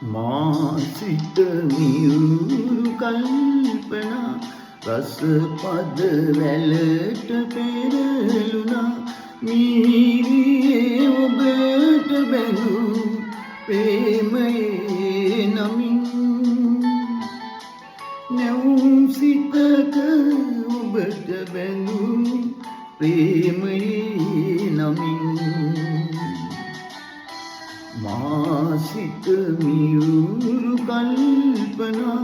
මාසිත මියුරු කල්පනා රස පද වැලට පෙරළුණා මීරියේ ඔබට බැඳූ ප්‍රේමයේ නමින් නැවුම් සිතක ඔබට බැඳූ ප්‍රේමයේ නමින් මාසිත මියුරු කල්පනා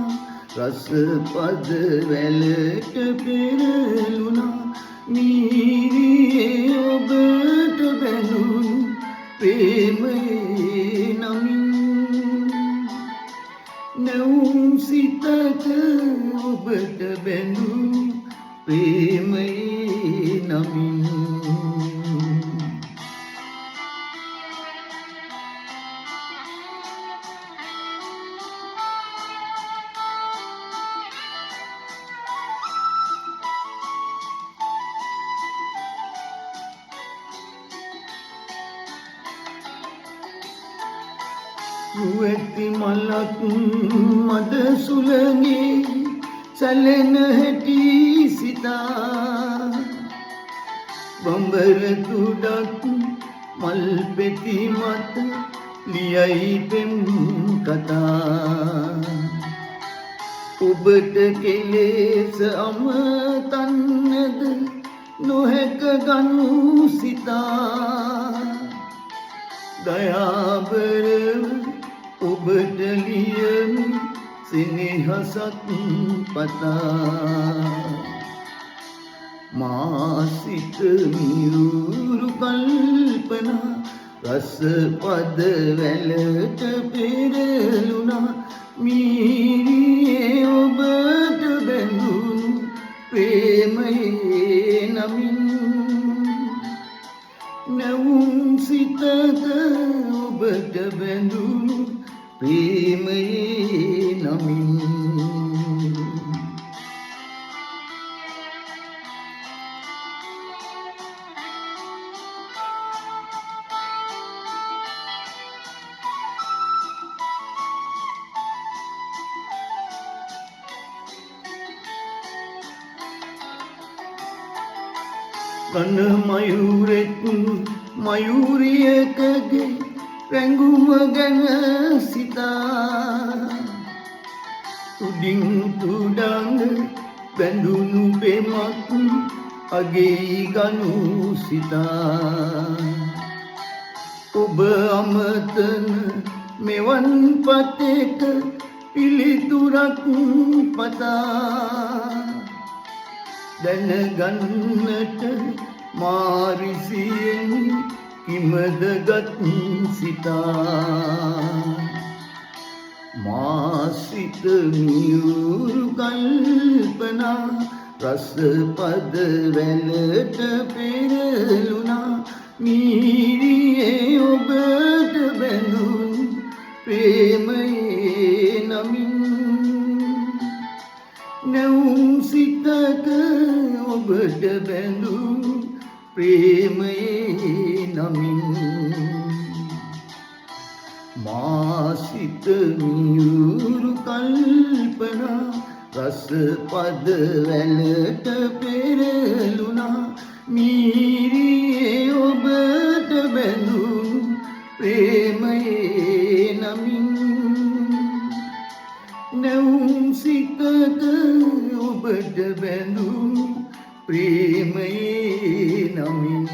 රස පද වැලට පෙරළුණා මීරියේ ඔබට බැඳුණු ප්‍රේමයේ නමින් නැවුම් සිතක ඔබට බැඳුණු ප්‍රේමයේ නමින් රුවැති මලක් මද සුළඟේ සැලෙන හැටි සිතා බඹර තුඩක් මල් පෙති මත ලියයි පෙම් කතා ඔබට කෙලෙස අමතන්නද නොහැක ගනු සිතා දයාබරව ඔබට ලියමි සෙනෙහසක් පතා මාසිත මියුරු කල්පනා රස පද වැලට පෙරළුණා මීරියේ ඔබට බැඳුණු ප්‍රේමයේ නමින් නැවුම් සිතක ඔබට බැඳුණු ප්‍රේමයේ නමින් කන මයුරෙක් මයුරියකගේ රැඟුම ගැන සිතා උඩින් තුඩඟ බැඳුණු පෙමක් අගේ ගනු සිතා ඔබ අමතන මෙවන් පතේක පිළිතුරක් පතා දැනගන්නට මාරිසියෙන් කිමදගත් සිතා මාසිත මියුරු කල්පනා රස පද වැලට පෙරළුණා මීරියේ ඔබට බැඳුණු ප්‍රේමයේ නමින් නැවුම් සිතක ඔබට බැඳුණු ප්‍රේමයේ නමින් මාසිත මියුරු කල්පනා රස පද වැලට පෙරළුණා මීරියේ ඔබට බැඳුණු ප්‍රේමයේ නමින් නැවුම් සිතක ඔබට බැඳුණු ප්‍රේමයේ නමින්